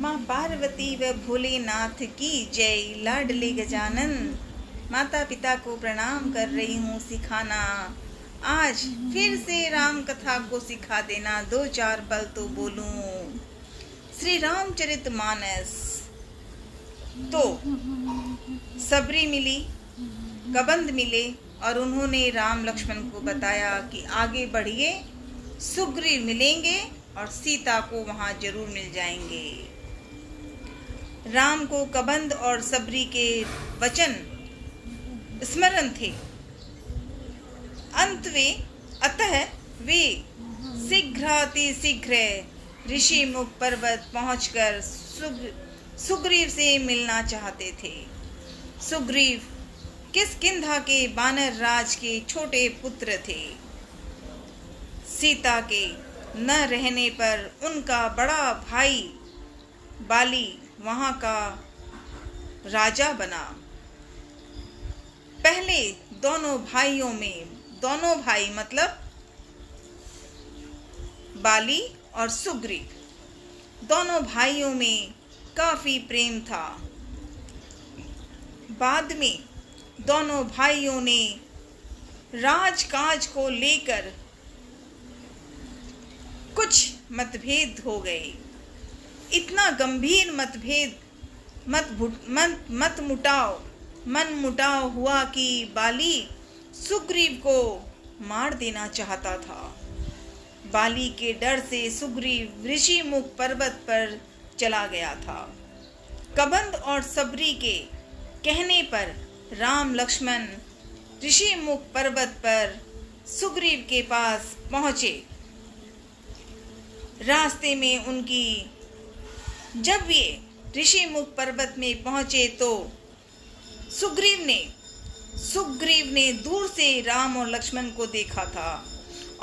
माँ पार्वती व भोलेनाथ की जय। लाडले गजानन, माता पिता को प्रणाम कर रही हूँ सिखाना। आज फिर से राम कथा को सिखा देना, दो चार पल तो बोलूं। श्री रामचरितमानस। तो सबरी मिली, कबंध मिले और उन्होंने राम लक्ष्मण को बताया कि आगे बढ़िए, सुग्रीव मिलेंगे और सीता को वहां जरूर मिल जाएंगे। राम को कबंध और सबरी के वचन स्मरण थे। अतः वे शीघ्र ऋषि मुख पर्वत पहुंचकर सुग्रीव से मिलना चाहते थे। सुग्रीव किष्किंधा के वानर राज के छोटे पुत्र थे। सीता के न रहने पर उनका बड़ा भाई बाली वहां का राजा बना। पहले दोनों भाई मतलब बाली और सुग्रीव, दोनों भाइयों में काफी प्रेम था। बाद में दोनों भाइयों ने राजकाज को लेकर कुछ मतभेद हो गए। इतना गंभीर मतभेद, मन मुटाव हुआ कि बाली सुग्रीव को मार देना चाहता था। बाली के डर से सुग्रीव ऋषि मुख पर्वत पर चला गया था। कबंध और सबरी के कहने पर राम लक्ष्मण ऋषि मुख पर्वत पर सुग्रीव के पास पहुंचे। रास्ते में जब वे ऋषि मुख पर्वत में पहुंचे तो सुग्रीव ने दूर से राम और लक्ष्मण को देखा था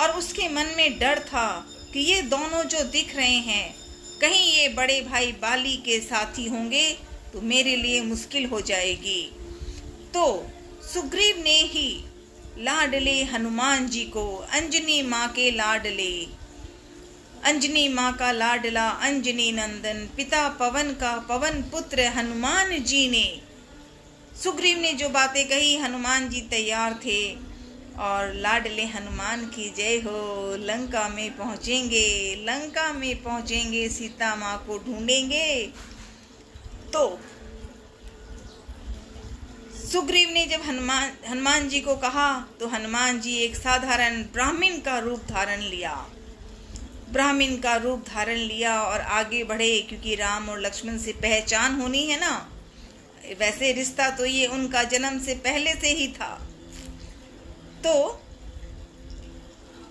और उसके मन में डर था कि ये दोनों जो दिख रहे हैं, कहीं ये बड़े भाई बाली के साथी होंगे तो मेरे लिए मुश्किल हो जाएगी। तो सुग्रीव ने ही लाडले हनुमान जी को, अंजनी माँ का लाडला अंजनी नंदन, पिता पवन का पवन पुत्र हनुमान जी ने, सुग्रीव ने जो बातें कही, हनुमान जी तैयार थे और लाडले हनुमान की जय हो। लंका में पहुंचेंगे, सीता माँ को ढूंढेंगे। तो सुग्रीव ने जब हनुमान जी को कहा तो हनुमान जी एक साधारण ब्राह्मण का रूप धारण लिया और आगे बढ़े, क्योंकि राम और लक्ष्मण से पहचान होनी है ना। वैसे रिश्ता तो ये उनका जन्म से पहले से ही था। तो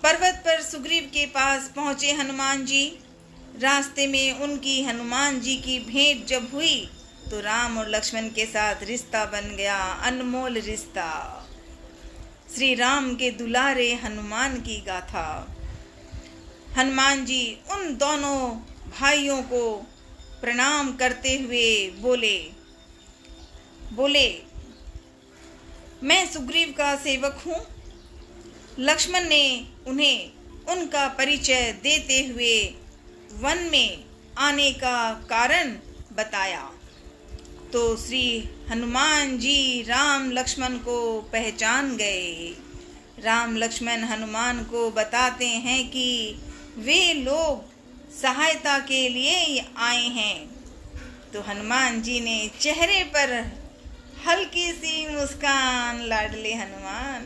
पर्वत पर सुग्रीव के पास पहुंचे हनुमान जी। रास्ते में उनकी हनुमान जी की भेंट जब हुई तो राम और लक्ष्मण के साथ रिश्ता बन गया, अनमोल रिश्ता। श्री राम के दुलारे हनुमान की गाथा। हनुमान जी उन दोनों भाइयों को प्रणाम करते हुए बोले, मैं सुग्रीव का सेवक हूँ। लक्ष्मण ने उन्हें उनका परिचय देते हुए वन में आने का कारण बताया। तो श्री हनुमान जी राम लक्ष्मण को पहचान गए। राम लक्ष्मण हनुमान को बताते हैं कि वे लोग सहायता के लिए आए हैं। तो हनुमान जी ने चेहरे पर हल्की सी मुस्कान, लाडले हनुमान,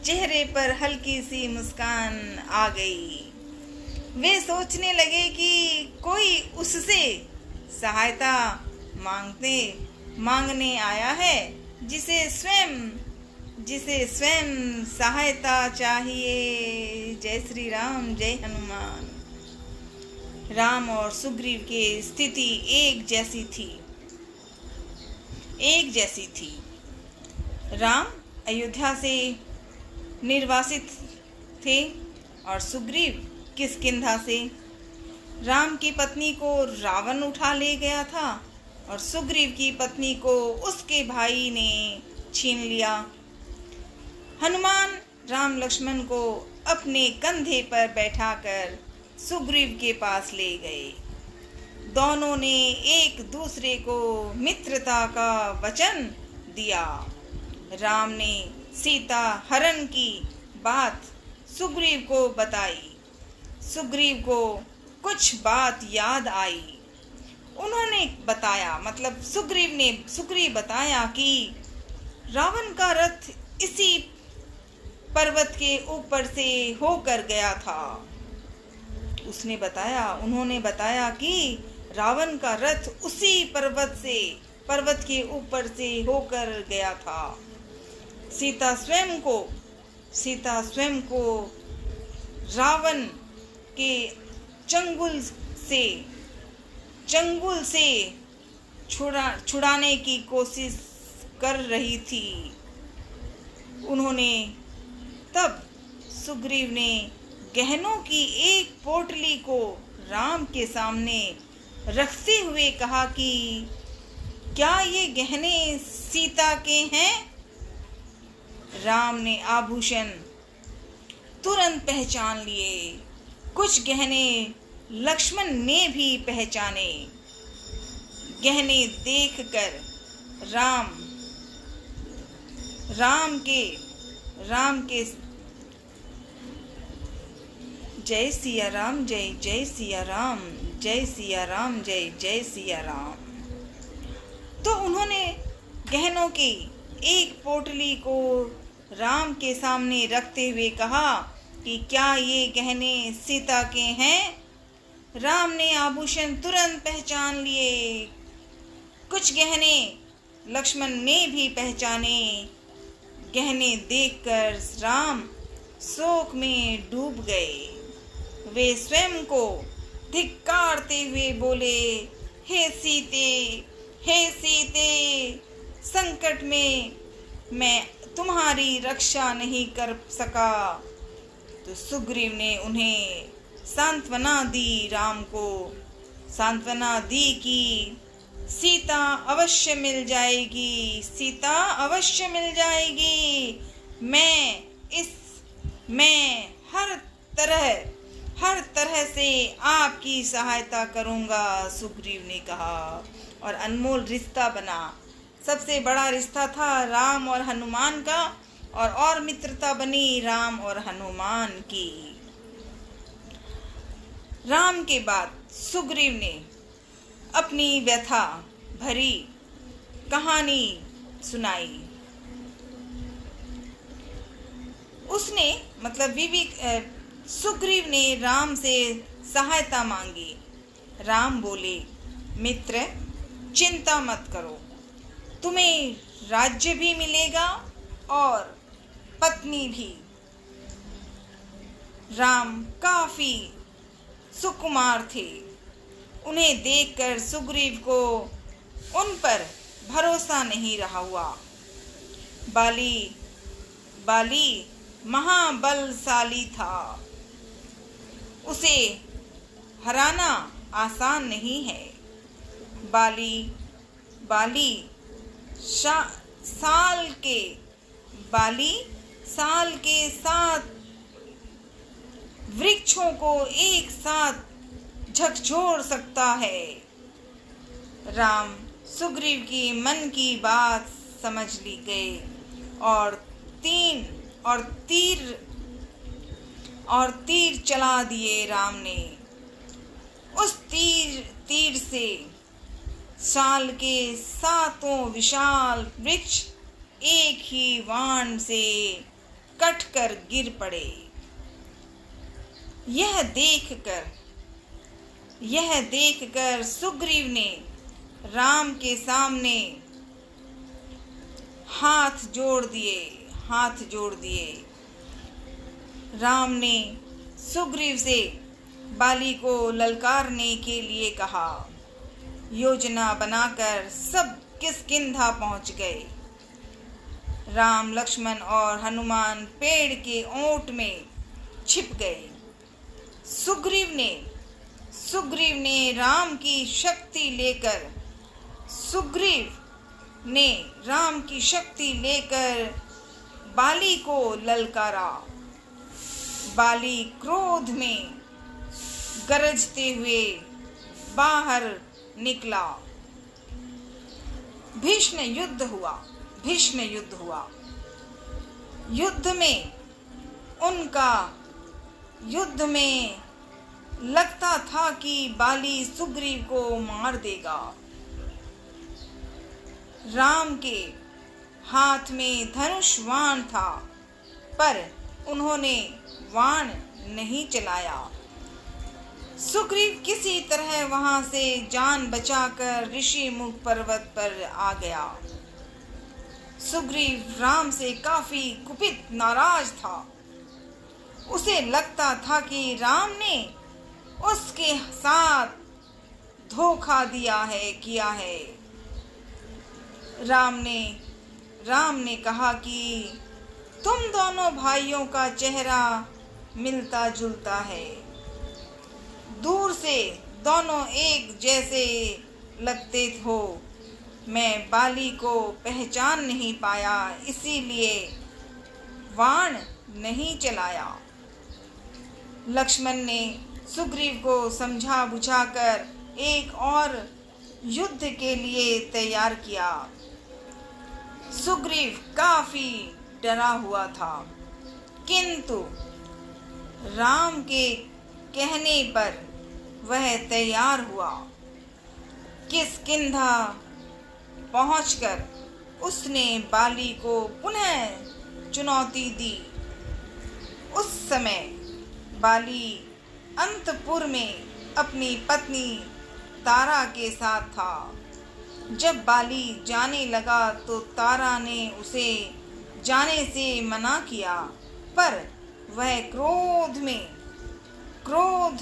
चेहरे पर हल्की सी मुस्कान आ गई। वे सोचने लगे कि कोई उससे सहायता मांगने आया है, जिसे स्वयं सहायता चाहिए। जय श्री राम, जय हनुमान। राम और सुग्रीव की स्थिति एक जैसी थी। राम अयोध्या से निर्वासित थे और सुग्रीव किष्किंधा से। राम की पत्नी को रावण उठा ले गया था और सुग्रीव की पत्नी को उसके भाई ने छीन लिया। हनुमान राम लक्ष्मण को अपने कंधे पर बैठाकर सुग्रीव के पास ले गए। दोनों ने एक दूसरे को मित्रता का वचन दिया। राम ने सीता हरण की बात सुग्रीव को बताई। सुग्रीव को कुछ बात याद आई। उन्होंने बताया, मतलब सुग्रीव बताया कि रावण का रथ इसी पर्वत के ऊपर से होकर गया था। उन्होंने बताया कि रावण का रथ उसी पर्वत के ऊपर से होकर गया था। सीता स्वयं को रावण के चंगुल से छुड़ाने की कोशिश कर रही थी। तब सुग्रीव ने गहनों की एक पोटली को राम के सामने रखते हुए कहा कि क्या ये गहने सीता के हैं? राम ने आभूषण तुरंत पहचान लिए। कुछ गहने लक्ष्मण ने भी पहचाने। गहने देखकर राम के जय सिया राम, जय जय सिया राम, जय सिया राम, जय जय सिया राम। तो उन्होंने गहनों की एक पोटली को राम के सामने रखते हुए कहा कि क्या ये गहने सीता के हैं? राम ने आभूषण तुरंत पहचान लिए। कुछ गहने लक्ष्मण ने भी पहचाने। गहने देखकर राम शोक में डूब गए। वे स्वयं को धिक्कारते हुए बोले, हे सीते, संकट में मैं तुम्हारी रक्षा नहीं कर सका। तो सुग्रीव ने उन्हें सांत्वना दी। राम को सांत्वना दी कि सीता अवश्य मिल जाएगी, सीता अवश्य मिल जाएगी। मैं हर तरह से आपकी सहायता करूंगा, सुग्रीव ने कहा। और अनमोल रिश्ता बना। सबसे बड़ा रिश्ता था राम और हनुमान का, और मित्रता बनी राम और हनुमान की। राम के बाद सुग्रीव ने अपनी व्यथा भरी कहानी सुनाई। उसने सुग्रीव ने राम से सहायता मांगी। राम बोले, मित्र चिंता मत करो, तुम्हें राज्य भी मिलेगा और पत्नी भी। राम काफी सुकुमार थे। उन्हें देखकर सुग्रीव को उन पर भरोसा नहीं रहा हुआ। बाली महाबलशाली था। उसे हराना आसान नहीं है। बाली साल के 7 वृक्षों को एक साथ झकझोर सकता है। राम सुग्रीव की मन की बात समझ ली गए और तीर चला दिए। राम ने उस तीर से साल के 7 विशाल वृक्ष एक ही बाण से कटकर गिर पड़े। यह देखकर सुग्रीव ने राम के सामने हाथ जोड़ दिए। राम ने सुग्रीव से बाली को ललकारने के लिए कहा। योजना बनाकर सब किष्किंधा पहुंच गए। राम, लक्ष्मण और हनुमान पेड़ के ओंठ में छिप गए। सुग्रीव ने राम की शक्ति लेकर बाली को ललकारा। बाली क्रोध में गरजते हुए बाहर निकला। भीषण युद्ध हुआ। युद्ध में लगता था कि बाली सुग्रीव को मार देगा। राम के हाथ में धनुष बाण था, पर उन्होंने बाण नहीं चलाया। सुग्रीव किसी तरह वहां से जान बचाकर ऋषिमुख पर्वत पर आ गया। सुग्रीव राम से काफी कुपित नाराज था। उसे लगता था कि राम ने उसके साथ धोखा किया है। राम ने कहा कि तुम दोनों भाइयों का चेहरा मिलता जुलता है। दूर से दोनों एक जैसे लगते हो। मैं बाली को पहचान नहीं पाया, इसीलिए बाण नहीं चलाया। लक्ष्मण ने सुग्रीव को समझा बुझाकर एक और युद्ध के लिए तैयार किया। सुग्रीव काफी डरा हुआ था, किंतु राम के कहने पर वह तैयार हुआ। किष्किंधा पहुंचकर उसने बाली को पुनः चुनौती दी। उस समय बाली अंतपुर में अपनी पत्नी तारा के साथ था। जब बाली जाने लगा तो तारा ने उसे जाने से मना किया, पर वह क्रोध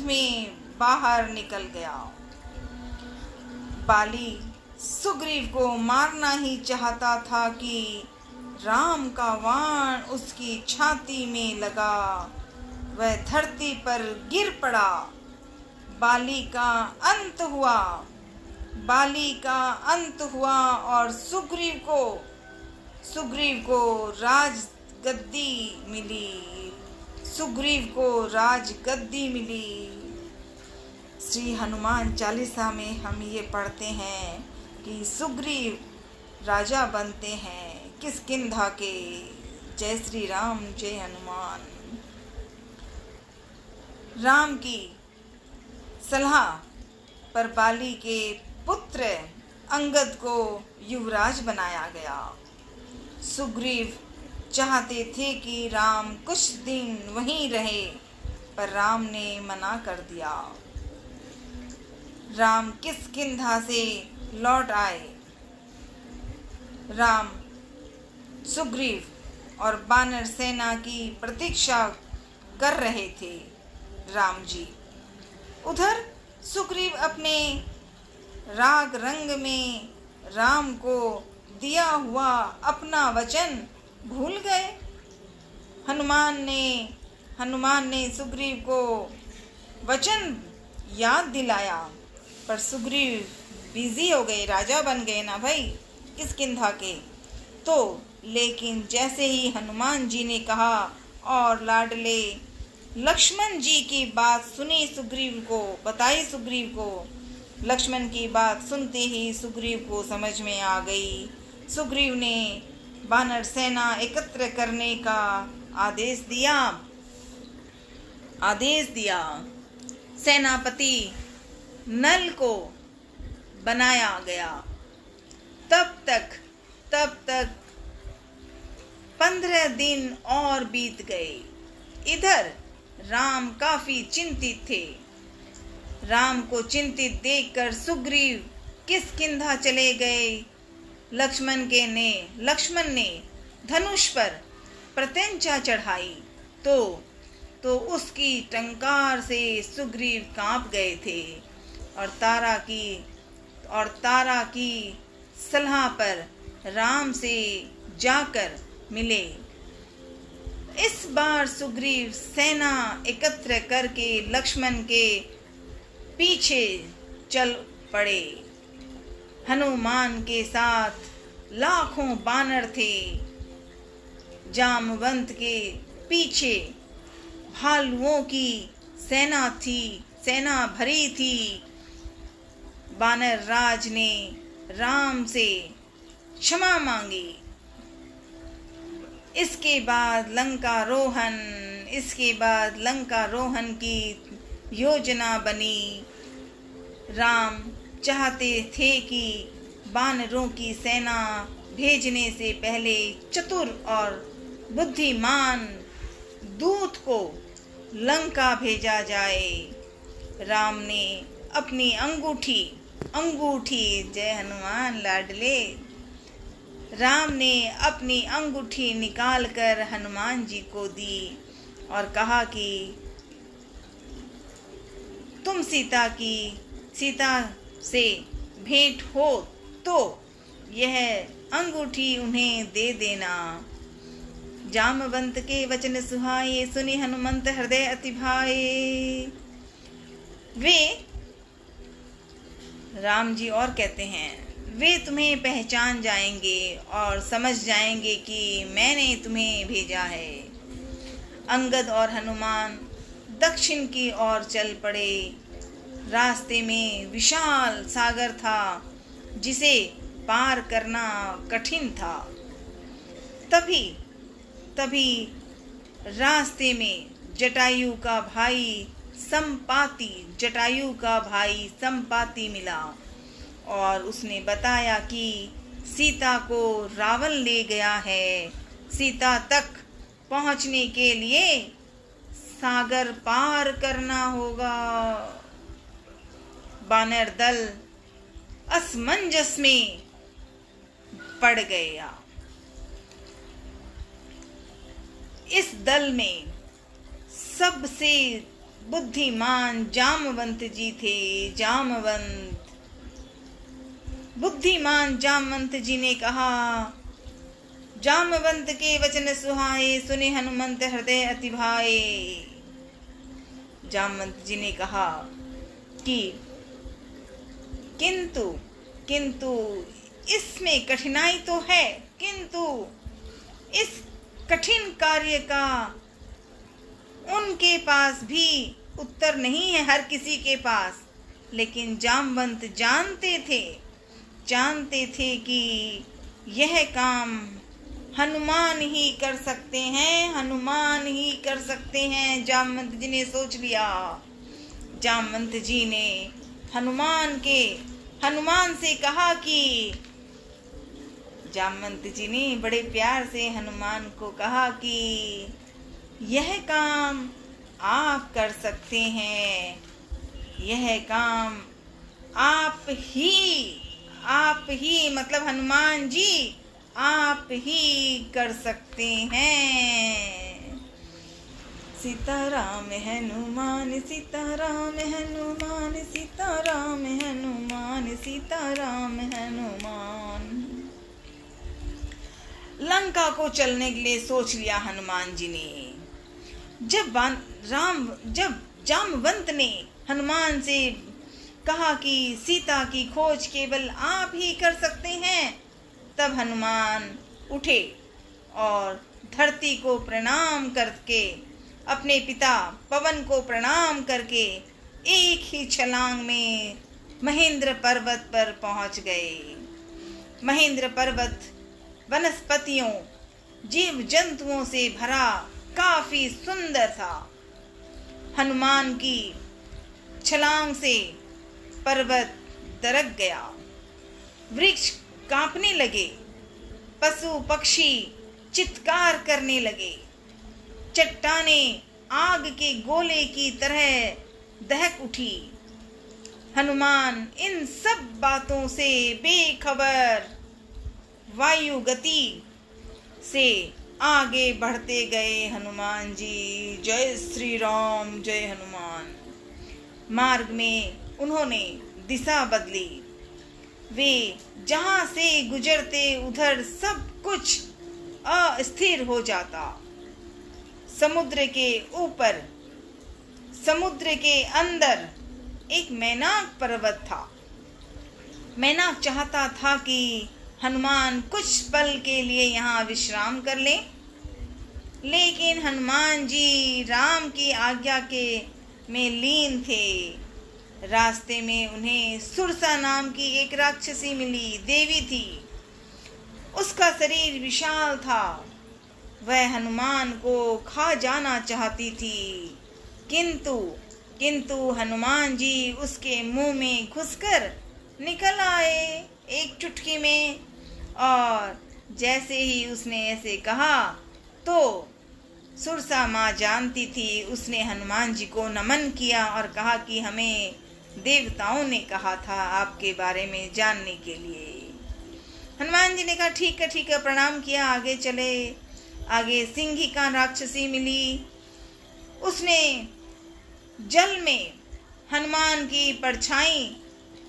में बाहर निकल गया। बाली सुग्रीव को मारना ही चाहता था कि राम का बाण उसकी छाती में लगा। वह धरती पर गिर पड़ा। बाली का अंत हुआ और सुग्रीव को राजगद्दी मिली। श्री हनुमान चालीसा में हम ये पढ़ते हैं कि सुग्रीव राजा बनते हैं किष्किंधा के। जय श्री राम, जय हनुमान। राम की सलाह पर बाली के पुत्र अंगद को युवराज बनाया गया। सुग्रीव चाहते थे कि राम कुछ दिन वहीं रहे, पर राम ने मना कर दिया। राम किष्किंधा से लौट आए। राम सुग्रीव और बानर सेना की प्रतीक्षा कर रहे थे। राम जी उधर सुग्रीव अपने राग रंग में राम को दिया हुआ अपना वचन भूल गए। हनुमान ने सुग्रीव को वचन याद दिलाया, पर सुग्रीव बिजी हो गए, राजा बन गए ना भाई किष्किंधा के। तो लेकिन जैसे ही हनुमान जी ने कहा और लाडले लक्ष्मण जी की बात सुनी, बताई सुग्रीव को, लक्ष्मण की बात सुनते ही सुग्रीव को समझ में आ गई। सुग्रीव ने वानर सेना एकत्र करने का आदेश दिया। सेनापति नल को बनाया गया। तब तक 15 दिन और बीत गए। इधर राम काफी चिंतित थे। राम को चिंतित देखकर सुग्रीव किष्किंधा चले गए। लक्ष्मण ने धनुष पर प्रत्यंचा चढ़ाई तो उसकी टंकार से सुग्रीव कांप गए थे और तारा की सलाह पर राम से जाकर मिले। इस बार सुग्रीव सेना एकत्र करके लक्ष्मण के पीछे चल पड़े। हनुमान के साथ लाखों बानर थे। जामवंत के पीछे भालुओं की सेना भरी थी। वानर राज ने राम से क्षमा मांगी। इसके बाद लंका रोहन की योजना बनी। राम चाहते थे कि वानरों की सेना भेजने से पहले चतुर और बुद्धिमान दूत को लंका भेजा जाए। राम ने अपनी अंगूठी जय हनुमान लाडले, राम ने अपनी अंगूठी निकालकर हनुमान जी को दी और कहा कि तुम सीता से भेंट हो तो यह अंगूठी उन्हें दे देना। जामवंत के वचन सुहाए, सुनि हनुमंत हृदय अति भाए। वे राम जी और कहते हैं, वे तुम्हें पहचान जाएंगे और समझ जाएंगे कि मैंने तुम्हें भेजा है। अंगद और हनुमान दक्षिण की ओर चल पड़े। रास्ते में विशाल सागर था जिसे पार करना कठिन था। तभी रास्ते में जटायु का भाई संपाति मिला और उसने बताया कि सीता को रावण ले गया है। सीता तक पहुंचने के लिए सागर पार करना होगा। वानर दल असमंजस में पड़ गया। इस दल में सबसे बुद्धिमान जामवंत जी थे। बुद्धिमान जामवंत जी ने कहा, जामवंत के वचन सुहाए, सुने हनुमंत हृदय अति भाए। जामवंत जी ने कहा कि किंतु इसमें कठिनाई तो है, किंतु इस कठिन कार्य का उनके पास भी उत्तर नहीं है, हर किसी के पास। लेकिन जामवंत जानते थे कि यह काम हनुमान ही कर सकते हैं। जामवंत जी ने सोच लिया। जामवंत जी ने हनुमान से कहा कि जामवंत जी ने बड़े प्यार से हनुमान को कहा कि यह काम आप कर सकते हैं, यह काम आप ही मतलब हनुमान जी आप ही कर सकते हैं। सीताराम हनुमान, सीताराम हनुमान, सीताराम हनुमान, सीताराम हनुमान। लंका को चलने के लिए सोच लिया हनुमान जी ने। जब जामवंत ने हनुमान से कहा कि सीता की खोज केवल आप ही कर सकते हैं, तब हनुमान उठे और धरती को प्रणाम करके, अपने पिता पवन को प्रणाम करके एक ही छलांग में महेंद्र पर्वत पर पहुंच गए। महेंद्र पर्वत वनस्पतियों, जीव जंतुओं से भरा काफी सुंदर था। हनुमान की छलांग से पर्वत दरक गया, वृक्ष कांपने लगे, पशु पक्षी चित्कार करने लगे, चट्टानें आग के गोले की तरह दहक उठी। हनुमान इन सब बातों से बेखबर वायु गति से आगे बढ़ते गए। हनुमान जी जय श्री राम, जय हनुमान। मार्ग में उन्होंने दिशा बदली। वे जहां से गुजरते उधर सब कुछ अस्थिर हो जाता। समुद्र के ऊपर, समुद्र के अंदर एक मैनाक पर्वत था। मैनाक चाहता था कि हनुमान कुछ पल के लिए यहाँ विश्राम कर लें, लेकिन हनुमान जी राम की आज्ञा के में लीन थे। रास्ते में उन्हें सुरसा नाम की एक राक्षसी मिली, देवी थी। उसका शरीर विशाल था। वह हनुमान को खा जाना चाहती थी, किंतु हनुमान जी उसके मुंह में घुसकर निकल आए एक चुटकी में। और जैसे ही उसने ऐसे कहा तो सुरसा माँ जानती थी। उसने हनुमान जी को नमन किया और कहा कि हमें देवताओं ने कहा था आपके बारे में जानने के लिए। हनुमान जी ने कहा ठीक है, प्रणाम किया, आगे चले। आगे सिंहिका राक्षसी मिली। उसने जल में हनुमान की परछाई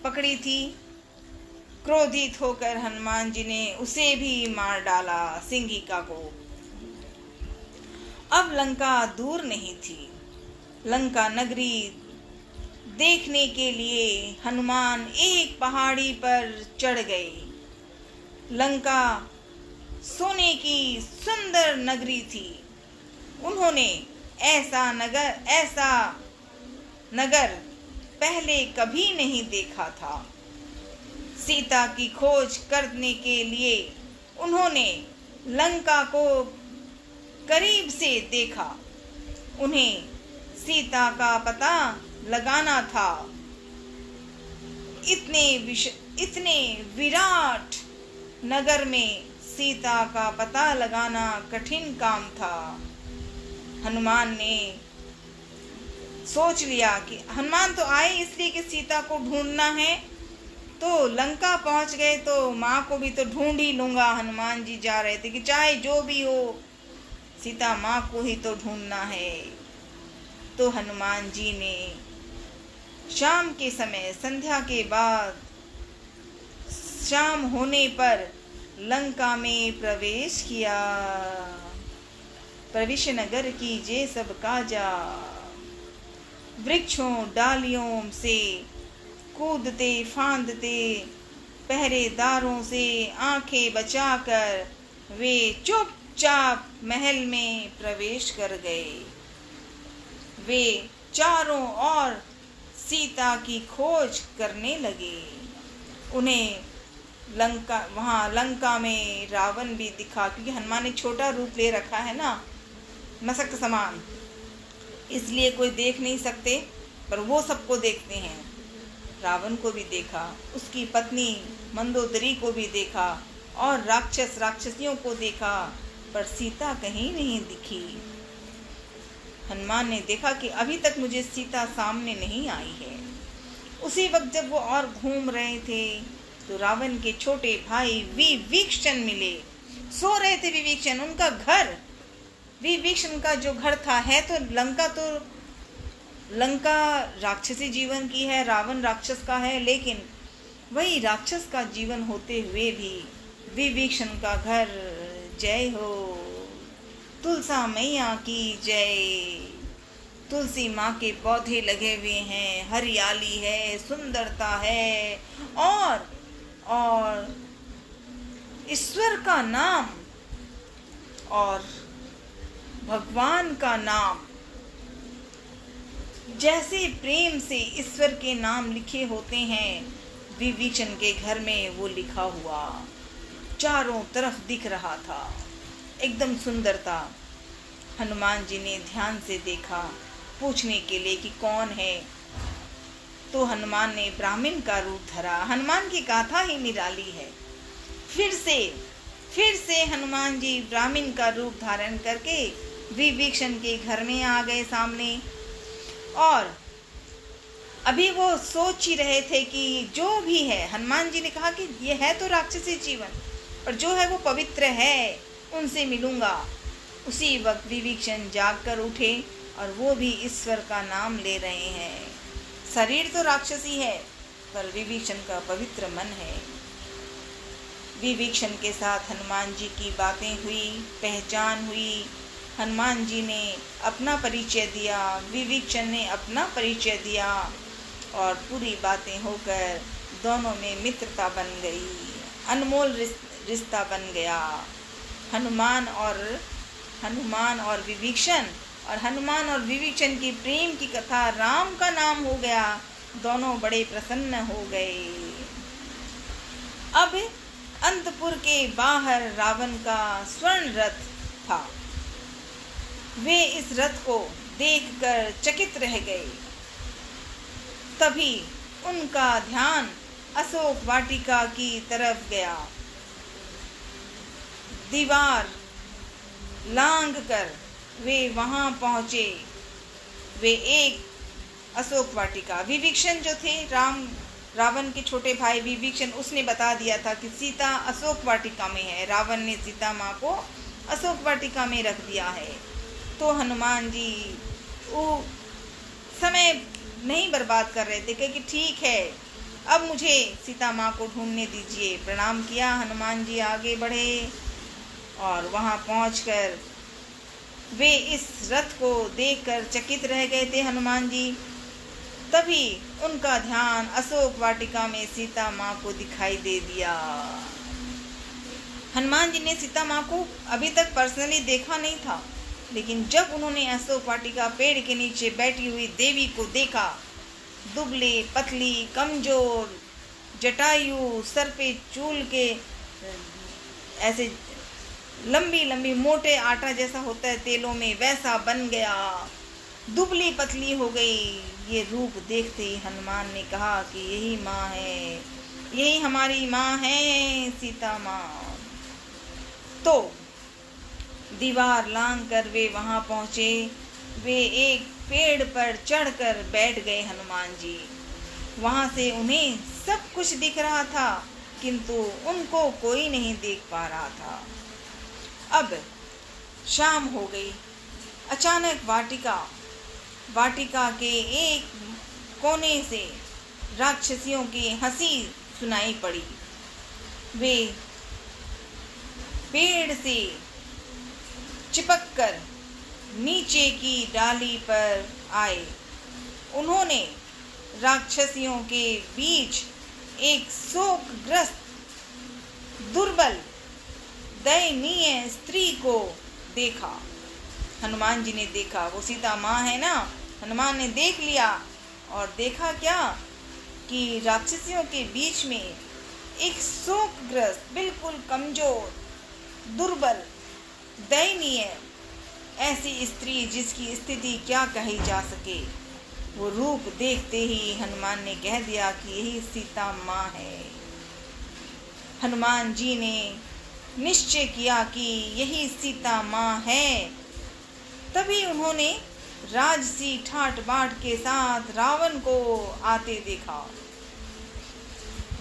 पकड़ी थी। क्रोधित होकर हनुमान जी ने उसे भी मार डाला, सिंहिका को। अब लंका दूर नहीं थी। लंका नगरी देखने के लिए हनुमान एक पहाड़ी पर चढ़ गए। लंका सोने की सुंदर नगरी थी। उन्होंने ऐसा नगर पहले कभी नहीं देखा था। सीता की खोज करने के लिए उन्होंने लंका को करीब से देखा। उन्हें सीता का पता लगाना था। इतने विराट नगर में सीता का पता लगाना कठिन काम था। हनुमान ने सोच लिया कि हनुमान तो आए इसलिए कि सीता को ढूंढना है, तो लंका पहुंच गए तो माँ को भी तो ढूंढ ही लूंगा। हनुमान जी जा रहे थे कि चाहे जो भी हो, सीता माँ को ही तो ढूंढना है। तो हनुमान जी ने शाम के समय, संध्या के बाद, शाम होने पर लंका में प्रवेश किया। प्रविश नगर कीजे सब काजा। वृक्षों डालियों से कूदते फांदते, पहरेदारों से आंखें बचाकर वे चुपचाप महल में प्रवेश कर गए। वे चारों ओर सीता की खोज करने लगे। उन्हें लंका में रावण भी दिखा, क्योंकि हनुमान ने छोटा रूप ले रखा है ना, मशक समान, इसलिए कोई देख नहीं सकते, पर वो सबको देखते हैं। रावण को भी देखा, उसकी पत्नी मंदोदरी को भी देखा और राक्षसियों को देखा, पर सीता कहीं नहीं दिखी। हनुमान ने देखा कि अभी तक मुझे सीता सामने नहीं आई है। उसी वक्त जब वो और घूम रहे थे तो रावण के छोटे भाई विभीषण मिले। सो रहे थे विभीषण, उनका घर, विभीषण का जो घर था, है तो लंका राक्षसी जीवन की है, रावण राक्षस का है, लेकिन वही राक्षस का जीवन होते हुए भी विभीषण का घर, जय हो तुलसा मैया की जय। तुलसी माँ के पौधे लगे हुए हैं, हरियाली है, सुंदरता है, और ईश्वर का नाम और भगवान का नाम, जैसे प्रेम से ईश्वर के नाम लिखे होते हैं, विभीषण के घर में वो लिखा हुआ चारों तरफ दिख रहा था, एकदम सुंदरता। हनुमान जी ने ध्यान से देखा, पूछने के लिए कि कौन है, तो हनुमान ने ब्राह्मण का रूप धरा। हनुमान की गाथा ही निराली है। फिर से हनुमान जी ब्राह्मण का रूप धारण करके विभीषण के घर में आ गए सामने। और अभी वो सोच ही रहे थे कि जो भी है, हनुमान जी ने कहा कि ये है तो राक्षसी जीवन, पर जो है वो पवित्र है, उनसे मिलूंगा। उसी वक्त विभीषण जाग कर उठे और वो भी ईश्वर का नाम ले रहे हैं। शरीर तो राक्षसी है, पर विभीषण का पवित्र मन है। विभीषण के साथ हनुमान जी की बातें हुई, पहचान हुई। हनुमान जी ने अपना परिचय दिया, विभीषण ने अपना परिचय दिया, और पूरी बातें होकर दोनों में मित्रता बन गई, अनमोल रिश्ता बन गया। हनुमान और विभीषण, और हनुमान और विभीषण की प्रेम की कथा राम का नाम हो गया। दोनों बड़े प्रसन्न हो गए। अब अंतपुर के बाहर रावण का स्वर्ण रथ था। वे इस रथ को देखकर चकित रह गए। तभी उनका ध्यान अशोक वाटिका की तरफ गया। दीवार लांघकर वे वहां पहुंचे। वे एक अशोक वाटिका, विभीषण जो थे, रावण के छोटे भाई विभीषण, उसने बता दिया था कि सीता अशोक वाटिका में है। रावण ने सीता माँ को अशोक वाटिका में रख दिया है। तो हनुमान जी वो समय नहीं बर्बाद कर रहे थे, क्योंकि ठीक है, अब मुझे सीता माँ को ढूंढने दीजिए। प्रणाम किया, हनुमान जी आगे बढ़े और वहाँ पहुंचकर वे इस रथ को देखकर चकित रह गए थे हनुमान जी। तभी उनका ध्यान अशोक वाटिका में सीता माँ को दिखाई दे दिया। हनुमान जी ने सीता माँ को अभी तक पर्सनली देखा नहीं था, लेकिन जब उन्होंने अशोक वाटिका पेड़ के नीचे बैठी हुई देवी को देखा, दुबली पतली कमजोर, जटायु, सर पे चूल के ऐसे लंबी लंबी, मोटे आटा जैसा होता है तेलों में, वैसा बन गया, दुबली पतली हो गई। ये रूप देखते ही हनुमान ने कहा कि यही माँ है, यही हमारी माँ है, सीता माँ। तो दीवार लांघकर वे वहां पहुंचे। वे एक पेड़ पर चढ़कर बैठ गए हनुमान जी। वहां से उन्हें सब कुछ दिख रहा था, किंतु उनको कोई नहीं देख पा रहा था। अब शाम हो गई। अचानक वाटिका के एक कोने से राक्षसियों की हंसी सुनाई पड़ी। वे पेड़ से चिपककर नीचे की डाली पर आए। उन्होंने राक्षसियों के बीच एक शोकग्रस्त, दुर्बल, दयनीय स्त्री को देखा। हनुमान जी ने देखा, वो सीता माँ है ना। हनुमान ने देख लिया और देखा क्या कि राक्षसियों के बीच में एक शोकग्रस्त, बिल्कुल कमजोर, दुर्बल, दयनीय ऐसी स्त्री, जिसकी स्थिति क्या कही जा सके। वो रूप देखते ही हनुमान ने कह दिया कि यही सीता माँ है। हनुमान जी ने निश्चय किया कि यही सीता माँ है। तभी उन्होंने राजसी ठाट बाट के साथ रावण को आते देखा।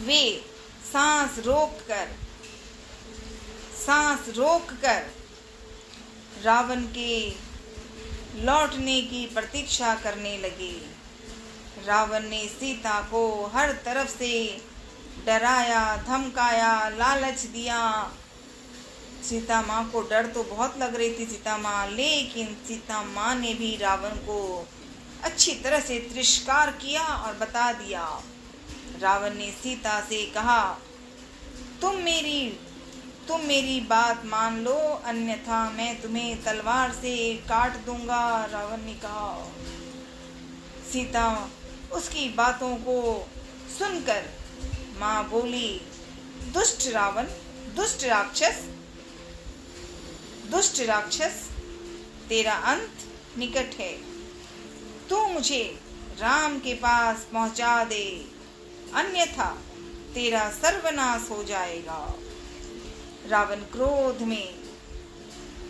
वे सांस रोककर रावण के लौटने की प्रतीक्षा करने लगे। रावण ने सीता को हर तरफ से डराया, धमकाया, लालच दिया। सीता माँ को डर तो बहुत लग रही थी सीता माँ, लेकिन सीता माँ ने भी रावण को अच्छी तरह से तिरस्कार किया और बता दिया। रावण ने सीता से कहा, तुम मेरी बात मान लो, अन्यथा मैं तुम्हें तलवार से काट दूंगा। रावण ने कहा। सीता उसकी बातों को सुनकर माँ बोली, दुष्ट रावण, दुष्ट राक्षस, तेरा अंत निकट है। तू मुझे राम के पास पहुंचा दे, अन्यथा तेरा सर्वनाश हो जाएगा। रावण क्रोध में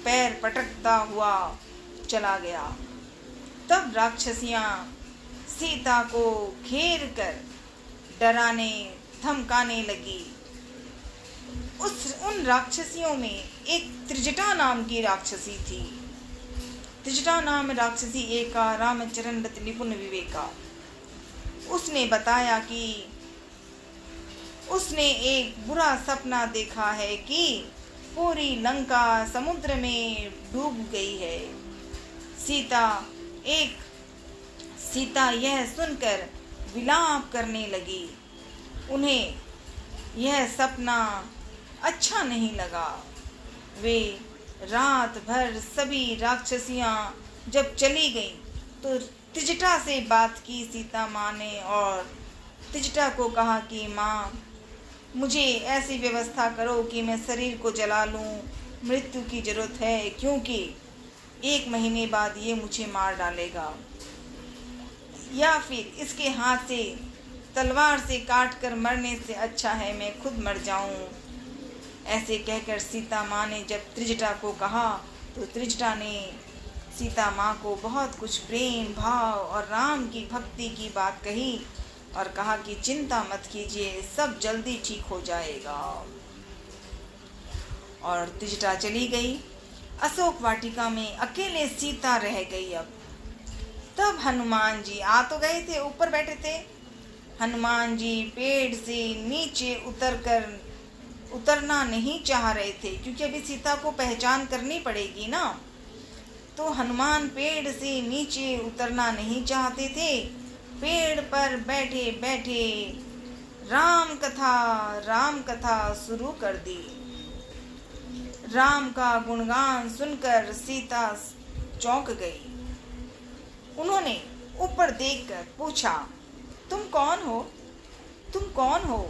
पैर पटकता हुआ चला गया। तब राक्षसियां सीता को घेर कर डराने धमकाने लगी। उन राक्षसियों में एक त्रिजटा नाम की राक्षसी थी। त्रिजटा नाम राक्षसी एका रामचरण रति निपुण विवेका। उसने बताया कि उसने एक बुरा सपना देखा है कि पूरी लंका समुद्र में डूब गई है। सीता यह सुनकर विलाप करने लगी। उन्हें यह सपना अच्छा नहीं लगा। वे रात भर सभी राक्षसियां जब चली गईं तो त्रिजटा से बात की सीता माँ ने और त्रिजटा को कहा कि माँ, मुझे ऐसी व्यवस्था करो कि मैं शरीर को जला लूँ। मृत्यु की जरूरत है, क्योंकि 1 महीने बाद ये मुझे मार डालेगा, या फिर इसके हाथ से तलवार से काट कर मरने से अच्छा है मैं खुद मर जाऊं। ऐसे कहकर सीता माँ ने जब त्रिजटा को कहा तो त्रिजटा ने सीता माँ को बहुत कुछ प्रेम भाव और राम की भक्ति की बात कही और कहा कि चिंता मत कीजिए, सब जल्दी ठीक हो जाएगा। और त्रिजटा चली गई। अशोक वाटिका में अकेले सीता रह गई। अब तब हनुमान जी आ तो गए थे, ऊपर बैठे थे। हनुमान जी पेड़ से नीचे उतरना नहीं चाह रहे थे, क्योंकि अभी सीता को पहचान करनी पड़ेगी ना। तो हनुमान पेड़ से नीचे उतरना नहीं चाहते थे। पेड़ पर बैठे बैठे राम कथा शुरू कर दी। राम का गुणगान सुनकर सीता चौंक गई। उन्होंने ऊपर देखकर पूछा, तुम कौन हो? तुम कौन हो?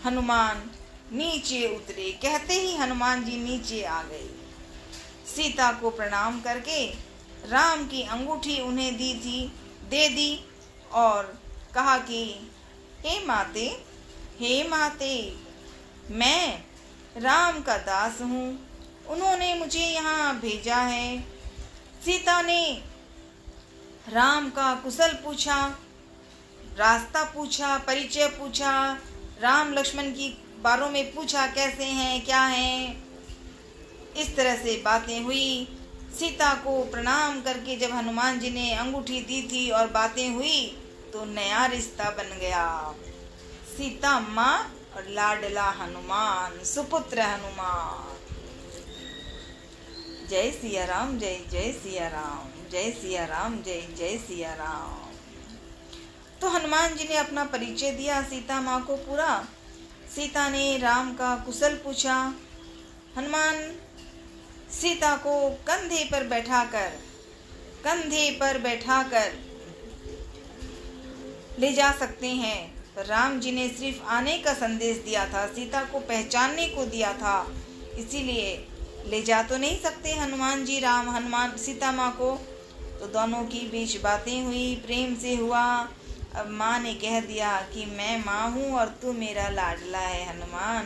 हनुमान नीचे उतरे। कहते ही हनुमान जी नीचे आ गए। सीता को प्रणाम करके राम की अंगूठी उन्हें दे दी और कहा कि हे माते, मैं राम का दास हूँ, उन्होंने मुझे यहाँ भेजा है। सीता ने राम का कुशल पूछा, रास्ता पूछा, परिचय पूछा, राम लक्ष्मण की बारों में पूछा, कैसे हैं, क्या हैं। इस तरह से बातें हुई। सीता को प्रणाम करके जब हनुमान जी ने अंगूठी दी थी और बातें हुई तो नया रिश्ता बन गया। सीता माँ और लाडला हनुमान, सुपुत्र हनुमान। जय सिया राम, जय जय सिया राम, जय सिया राम, जय जय सिया राम। तो हनुमान जी ने अपना परिचय दिया सीता माँ को पूरा। सीता ने राम का कुशल पूछा। हनुमान सीता को कंधे पर बैठाकर ले जा सकते हैं, पर राम जी ने सिर्फ आने का संदेश दिया था, सीता को पहचानने को दिया था, इसीलिए ले जा तो नहीं सकते हनुमान सीता माँ को। तो दोनों की बीच बातें हुई, प्रेम से हुआ। अब माँ ने कह दिया कि मैं माँ हूँ और तू मेरा लाडला है हनुमान।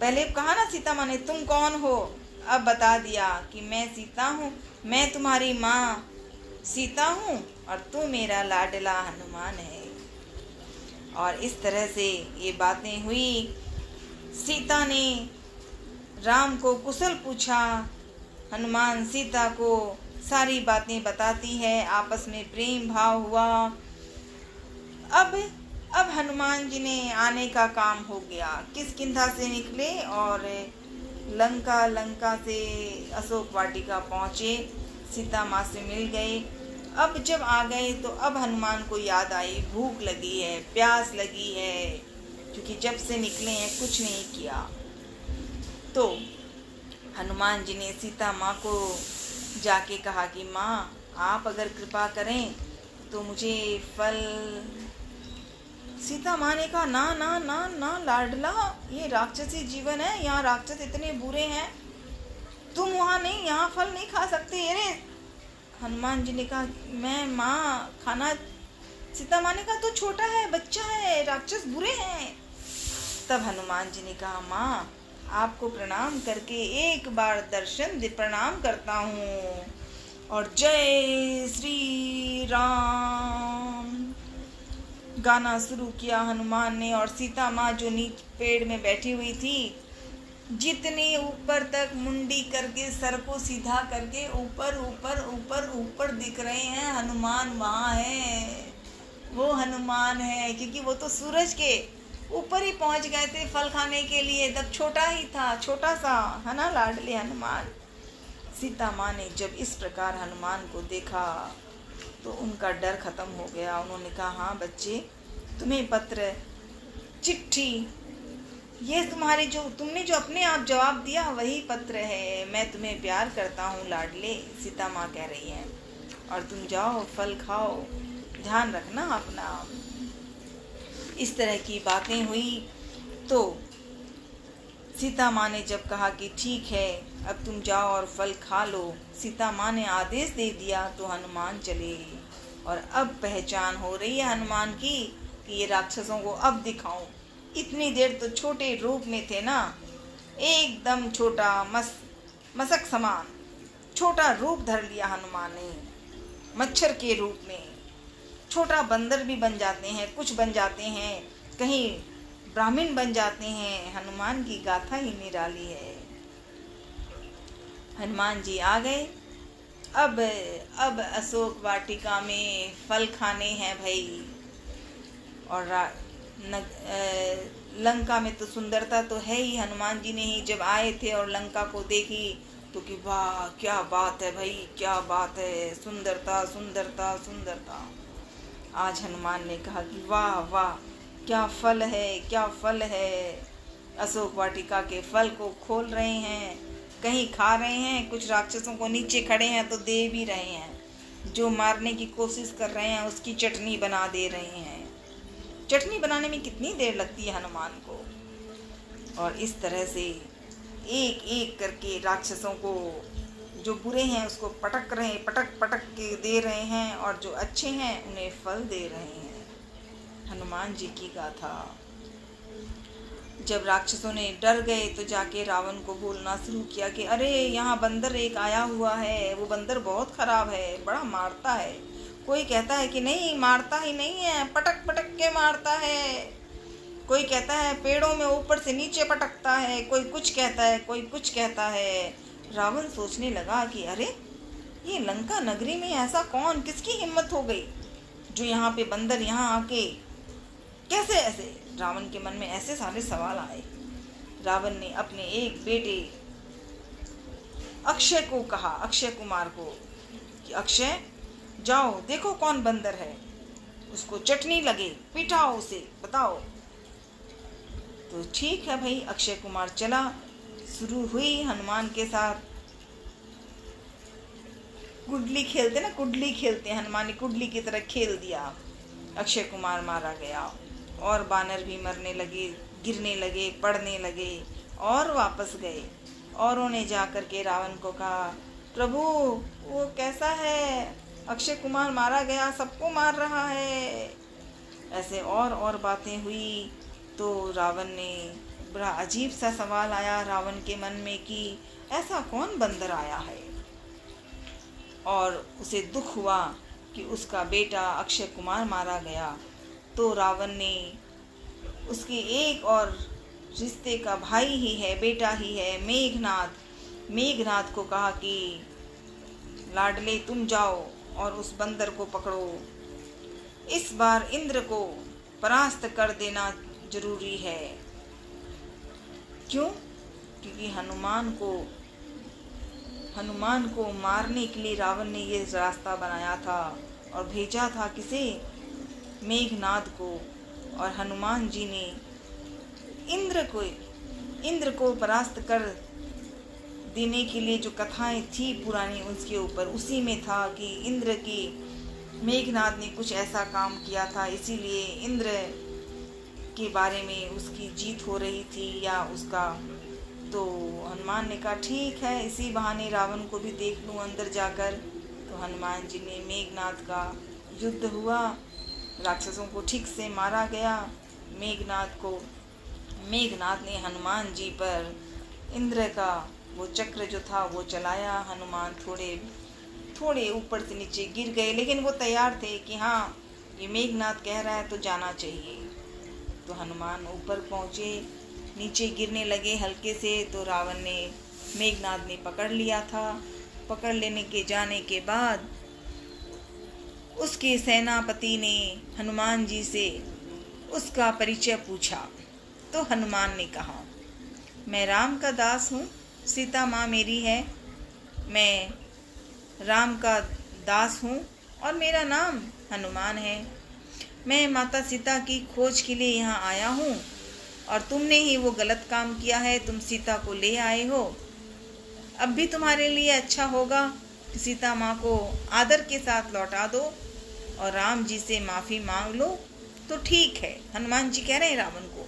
पहले कहा ना सीता माँ ने, तुम कौन हो? अब बता दिया कि मैं सीता हूँ, मैं तुम्हारी माँ सीता हूँ और तू मेरा लाडला हनुमान है। और इस तरह से ये बातें हुई। सीता ने राम को कुशल पूछा, हनुमान सीता को सारी बातें बताती है, आपस में प्रेम भाव हुआ। अब हनुमान जी ने आने का काम हो गया। किष्किंधा से निकले और लंका से अशोक वाटिका पहुँचे, सीता माँ से मिल गए। अब जब आ गए तो अब हनुमान को याद आई, भूख लगी है, प्यास लगी है, क्योंकि जब से निकले हैं कुछ नहीं किया। तो हनुमान जी ने सीता माँ को जाके कहा कि माँ, आप अगर कृपा करें तो मुझे फल। सीता माँ ने कहा, ना ना ना ना लाडला, ये राक्षसी जीवन है, यहाँ राक्षस इतने बुरे हैं, तुम वहाँ नहीं, यहाँ फल नहीं खा सकते। अरे हनुमान जी ने कहा, मैं माँ खाना। सीता माँ ने कहा, तो छोटा है, बच्चा है, राक्षस बुरे हैं। तब हनुमान जी ने कहा, माँ आपको प्रणाम करके एक बार प्रणाम करता हूँ और जय श्री राम गाना शुरू किया हनुमान ने। और सीता माँ जो नीचे पेड़ में बैठी हुई थी, जितनी ऊपर तक मुंडी करके सर को सीधा करके ऊपर ऊपर ऊपर ऊपर दिख रहे हैं, हनुमान वहाँ है, वो हनुमान है। क्योंकि वो तो सूरज के ऊपर ही पहुंच गए थे फल खाने के लिए, तब छोटा ही था, छोटा सा है ना लाडले हनुमान। सीता माँ ने जब इस प्रकार हनुमान को देखा तो उनका डर खत्म हो गया। उन्होंने कहा, हाँ बच्चे, तुम्हें पत्र, चिट्ठी, ये तुमने जो अपने आप जवाब दिया वही पत्र है, मैं तुम्हें प्यार करता हूँ लाडले, सीता माँ कह रही हैं। और तुम जाओ फल खाओ, ध्यान रखना अपना। इस तरह की बातें हुई। तो सीता माँ ने जब कहा कि ठीक है अब तुम जाओ और फल खा लो, सीता माँ ने आदेश दे दिया तो हनुमान चले। और अब पहचान हो रही है हनुमान की कि ये राक्षसों को अब दिखाऊं। इतनी देर तो छोटे रूप में थे ना, एकदम छोटा मसक समान छोटा रूप धर लिया हनुमान ने, मच्छर के रूप में। छोटा बंदर भी बन जाते हैं, कुछ बन जाते हैं, कहीं ब्राह्मण बन जाते हैं। हनुमान की गाथा ही निराली है। हनुमान जी आ गए। अब अशोक वाटिका में फल खाने हैं भाई। और लंका में तो सुंदरता तो है ही। हनुमान जी ने ही जब आए थे और लंका को देखी तो कि वाह क्या बात है भाई, क्या बात है, सुंदरता सुंदरता सुंदरता। आज हनुमान ने कहा कि वाह वाह क्या फल है, क्या फल है। अशोक वाटिका के फल को खोल रहे हैं, कहीं खा रहे हैं, कुछ राक्षसों को नीचे खड़े हैं तो दे भी रहे हैं। जो मारने की कोशिश कर रहे हैं उसकी चटनी बना दे रहे हैं। चटनी बनाने में कितनी देर लगती है हनुमान को। और इस तरह से एक एक करके राक्षसों को, जो बुरे हैं उसको पटक रहे हैं, पटक पटक के दे रहे हैं, और जो अच्छे हैं उन्हें फल दे रहे हैं। हनुमान जी की गाथा। जब राक्षसों ने डर गए तो जाके रावण को बोलना शुरू किया कि अरे यहाँ बंदर एक आया हुआ है, वो बंदर बहुत खराब है, बड़ा मारता है। कोई कहता है कि नहीं मारता ही नहीं है, पटक पटक के मारता है। कोई कहता है पेड़ों में ऊपर से नीचे पटकता है। कोई कुछ कहता है, कोई कुछ कहता है। रावण सोचने लगा कि अरे ये लंका नगरी में ऐसा कौन, किसकी हिम्मत हो गई जो यहाँ पे बंदर यहाँ आके कैसे ऐसे। रावण के मन में ऐसे सारे सवाल आए। रावण ने अपने एक बेटे अक्षय को कहा, अक्षय कुमार को, कि अक्षय जाओ देखो कौन बंदर है, उसको चटनी लगे, पिटाओ उसे, बताओ। तो ठीक है भाई, अक्षय कुमार चला। शुरू हुई हनुमान के साथ कुंडली खेलते ना, कुंडली खेलते। हनुमान ने कुंडली की तरह खेल दिया। अक्षय कुमार मारा गया और बानर भी मरने लगे, गिरने लगे, पड़ने लगे और वापस गए। औरों ने जाकर के रावण को कहा प्रभु वो कैसा है, अक्षय कुमार मारा गया, सबको मार रहा है। ऐसे और बातें हुई। तो रावण ने, बड़ा अजीब सा सवाल आया रावण के मन में कि ऐसा कौन बंदर आया है। और उसे दुख हुआ कि उसका बेटा अक्षय कुमार मारा गया। तो रावण ने उसके एक और रिश्ते का भाई ही है, बेटा ही है, मेघनाद को कहा कि लाडले तुम जाओ और उस बंदर को पकड़ो। इस बार इंद्र को परास्त कर देना जरूरी है। क्यों? क्योंकि हनुमान को मारने के लिए रावण ने ये रास्ता बनाया था और भेजा था किसे, मेघनाद को। और हनुमान जी ने इंद्र को परास्त कर देने के लिए जो कथाएं थी पुरानी उसके ऊपर, उसी में था कि इंद्र की, मेघनाद ने कुछ ऐसा काम किया था, इसीलिए इंद्र के बारे में उसकी जीत हो रही थी या उसका। तो हनुमान ने कहा ठीक है, इसी बहाने रावण को भी देख लूँ अंदर जाकर। तो हनुमान जी ने, मेघनाद का युद्ध हुआ, राक्षसों को ठीक से मारा गया। मेघनाद ने हनुमान जी पर इंद्र का वो चक्र जो था वो चलाया। हनुमान थोड़े ऊपर से नीचे गिर गए, लेकिन वो तैयार थे कि हाँ ये मेघनाद कह रहा है तो जाना चाहिए। तो हनुमान ऊपर पहुँचे, नीचे गिरने लगे हल्के से। तो रावण ने, मेघनाद ने पकड़ लिया था। पकड़ लेने के जाने के बाद उसके सेनापति ने हनुमान जी से उसका परिचय पूछा। तो हनुमान ने कहा मैं राम का दास हूँ, सीता माँ मेरी है, मैं राम का दास हूँ और मेरा नाम हनुमान है। मैं माता सीता की खोज के लिए यहाँ आया हूँ और तुमने ही वो गलत काम किया है, तुम सीता को ले आए हो। अब भी तुम्हारे लिए अच्छा होगा सीता माँ को आदर के साथ लौटा दो और राम जी से माफ़ी मांग लो तो ठीक है। हनुमान जी कह रहे हैं रावण को,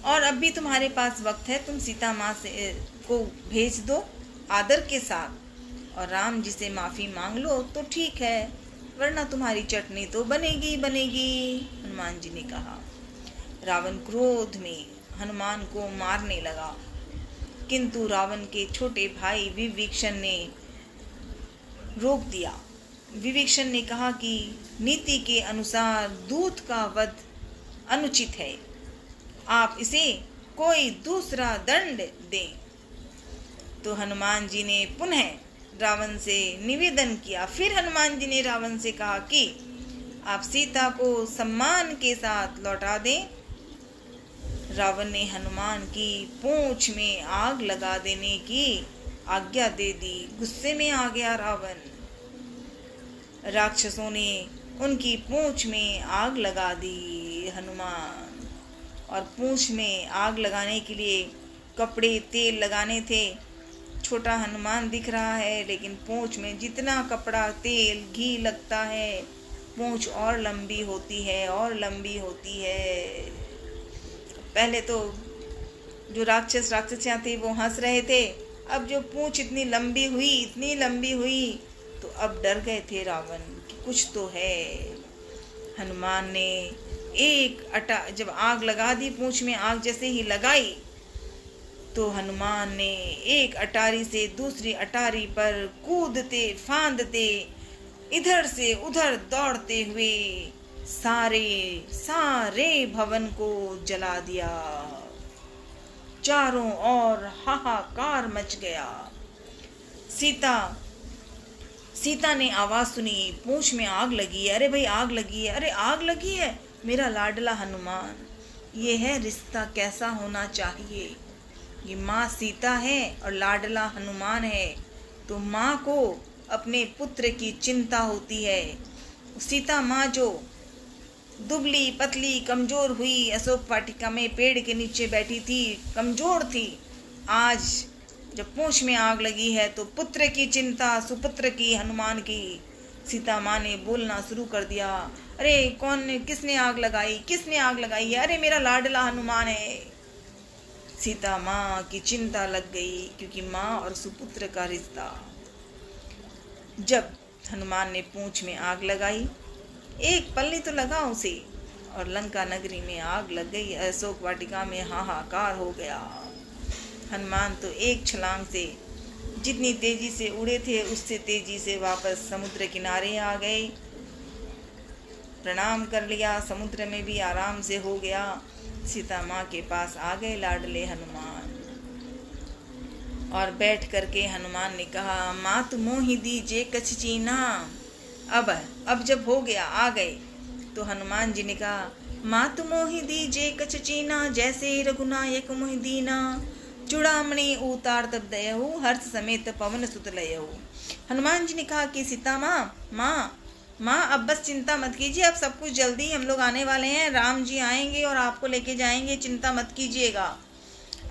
और अब भी तुम्हारे पास वक्त है, तुम सीता माँ से को भेज दो आदर के साथ और राम जी से माफ़ी मांग लो तो ठीक है, वरना तुम्हारी चटनी तो बनेगी बनेगी। हनुमान जी ने कहा। रावण क्रोध में हनुमान को मारने लगा, किंतु रावण के छोटे भाई विभीषण ने रोक दिया। विभीषण ने कहा कि नीति के अनुसार दूत का वध अनुचित है, आप इसे कोई दूसरा दंड दें। तो हनुमान जी ने पुनः रावण से निवेदन किया। फिर हनुमान जी ने रावण से कहा कि आप सीता को सम्मान के साथ लौटा दें। रावण ने हनुमान की पूंछ में आग लगा देने की आज्ञा दे दी। गुस्से में आ गया रावण। राक्षसों ने उनकी पूंछ में आग लगा दी हनुमान, और पूंछ में आग लगाने के लिए कपड़े तेल लगाने थे। छोटा हनुमान दिख रहा है, लेकिन पूंछ में जितना कपड़ा तेल घी लगता है, पूंछ और लंबी होती है और लंबी होती है। पहले तो जो राक्षसियाँ थे वो हंस रहे थे, अब जो पूंछ इतनी लंबी हुई तो अब डर गए थे रावण कि कुछ तो है। हनुमान ने जब आग लगा दी, पूंछ में आग जैसे ही लगाई तो हनुमान ने एक अटारी से दूसरी अटारी पर कूदते फांदते इधर से उधर दौड़ते हुए सारे भवन को जला दिया। चारों ओर हाहाकार मच गया। सीता ने आवाज सुनी, पूंछ में आग लगी है। अरे भाई आग लगी है, अरे आग लगी है। मेरा लाडला हनुमान, ये है रिश्ता कैसा होना चाहिए। ये माँ सीता है और लाडला हनुमान है, तो माँ को अपने पुत्र की चिंता होती है। सीता माँ जो दुबली पतली कमजोर हुई अशोक वाटिका में पेड़ के नीचे बैठी थी, कमजोर थी, आज जब पूंछ में आग लगी है तो पुत्र की चिंता, सुपुत्र की, हनुमान की। सीता माँ ने बोलना शुरू कर दिया, अरे किसने आग लगाई है, अरे मेरा लाडला हनुमान है। सीता माँ की चिंता लग गई, क्योंकि माँ और सुपुत्र का रिश्ता। जब हनुमान ने पूंछ में आग लगाई, एक पल्ली तो लगा उसे, और लंका नगरी में आग लग गई। अशोक वाटिका में हाहाकार हो गया। हनुमान तो एक छलांग से जितनी तेजी से उड़े थे उससे तेजी से वापस समुद्र किनारे आ गए। प्रणाम कर लिया, समुद्र में भी आराम से हो गया। सीता माँ के पास आ गए लाडले हनुमान, और बैठ करके हनुमान ने कहा, मात मोहि दीजे कछ चीना। अब जब हो गया, आ गए, तो हनुमान जी ने कहा, मात मोहि दीजे कछ चीना, जैसे रघुनायक मोहि दीना। चूड़ामणि उतार तब दयहु, हर्ष समेत पवन सुत लयहु। हनुमान जी ने कहा कि सीता माँ अब बस चिंता मत कीजिए, अब सब कुछ जल्दी हम लोग आने वाले हैं, राम जी आएंगे और आपको लेके जाएंगे, चिंता मत कीजिएगा।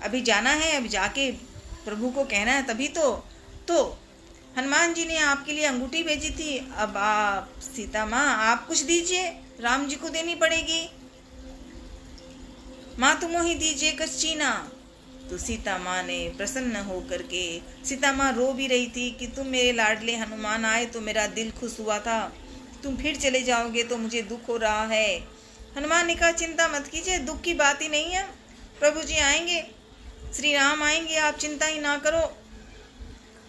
अभी जाना है, अब जाके प्रभु को कहना है, तभी तो हनुमान जी ने आपके लिए अंगूठी भेजी थी, अब आप सीता माँ आप कुछ दीजिए, राम जी को देनी पड़ेगी। माँ तुम ही दीजिए कछ चीना। तो सीता माँ ने प्रसन्न होकर के, सीता माँ रो भी रही थी कि तुम मेरे लाडले हनुमान आए तो मेरा दिल खुश हुआ था, तुम फिर चले जाओगे तो मुझे दुख हो रहा है। हनुमान ने कहा, चिंता मत कीजिए, दुख की बात ही नहीं है, प्रभु जी आएंगे, श्री राम आएंगे, आप चिंता ही ना करो।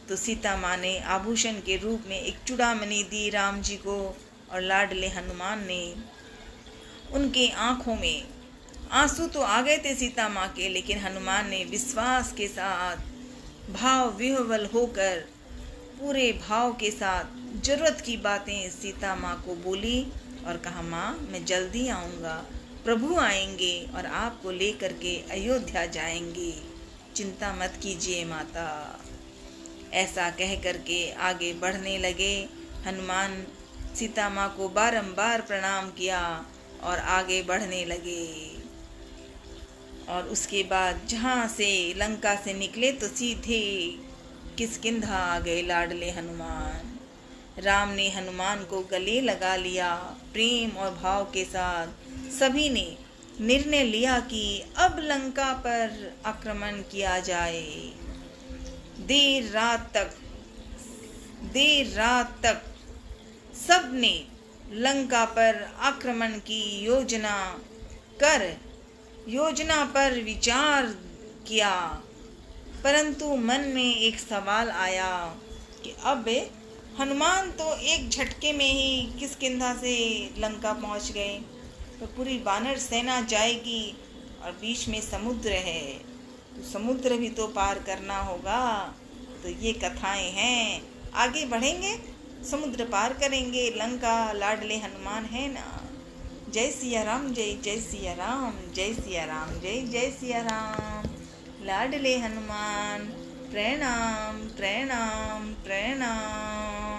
तो सीता माँ ने आभूषण के रूप में एक चूड़ामणि दी राम जी को, और लाडले हनुमान ने, उनके आंखों में आंसू तो आ गए थे सीता माँ के, लेकिन हनुमान ने विश्वास के साथ, भाव विह्वल होकर, पूरे भाव के साथ जरूरत की बातें सीता माँ को बोली और कहा, माँ मैं जल्दी आऊँगा, प्रभु आएंगे और आपको लेकर के अयोध्या जाएंगे, चिंता मत कीजिए माता। ऐसा कह करके आगे बढ़ने लगे। हनुमान सीता माँ को बारंबार प्रणाम किया और आगे बढ़ने लगे। और उसके बाद जहाँ से लंका से निकले तो सीधे किष्किंधा आ गए लाडले हनुमान। राम ने हनुमान को गले लगा लिया। प्रेम और भाव के साथ सभी ने निर्णय लिया कि अब लंका पर आक्रमण किया जाए। देर रात तक सबने लंका पर आक्रमण की योजना पर विचार किया, परंतु मन में एक सवाल आया कि अब हनुमान तो एक झटके में ही किष्किंधा से लंका पहुंच गए, तो पूरी वानर सेना जाएगी और बीच में समुद्र है, तो समुद्र भी तो पार करना होगा। तो ये कथाएं हैं, आगे बढ़ेंगे, समुद्र पार करेंगे, लंका लाडले हनुमान है ना। जय सिया राम, जय जय सिया राम, जय सिया राम, जय जय सिया राम। लाडले हनुमान प्रणाम प्रणाम प्रणाम।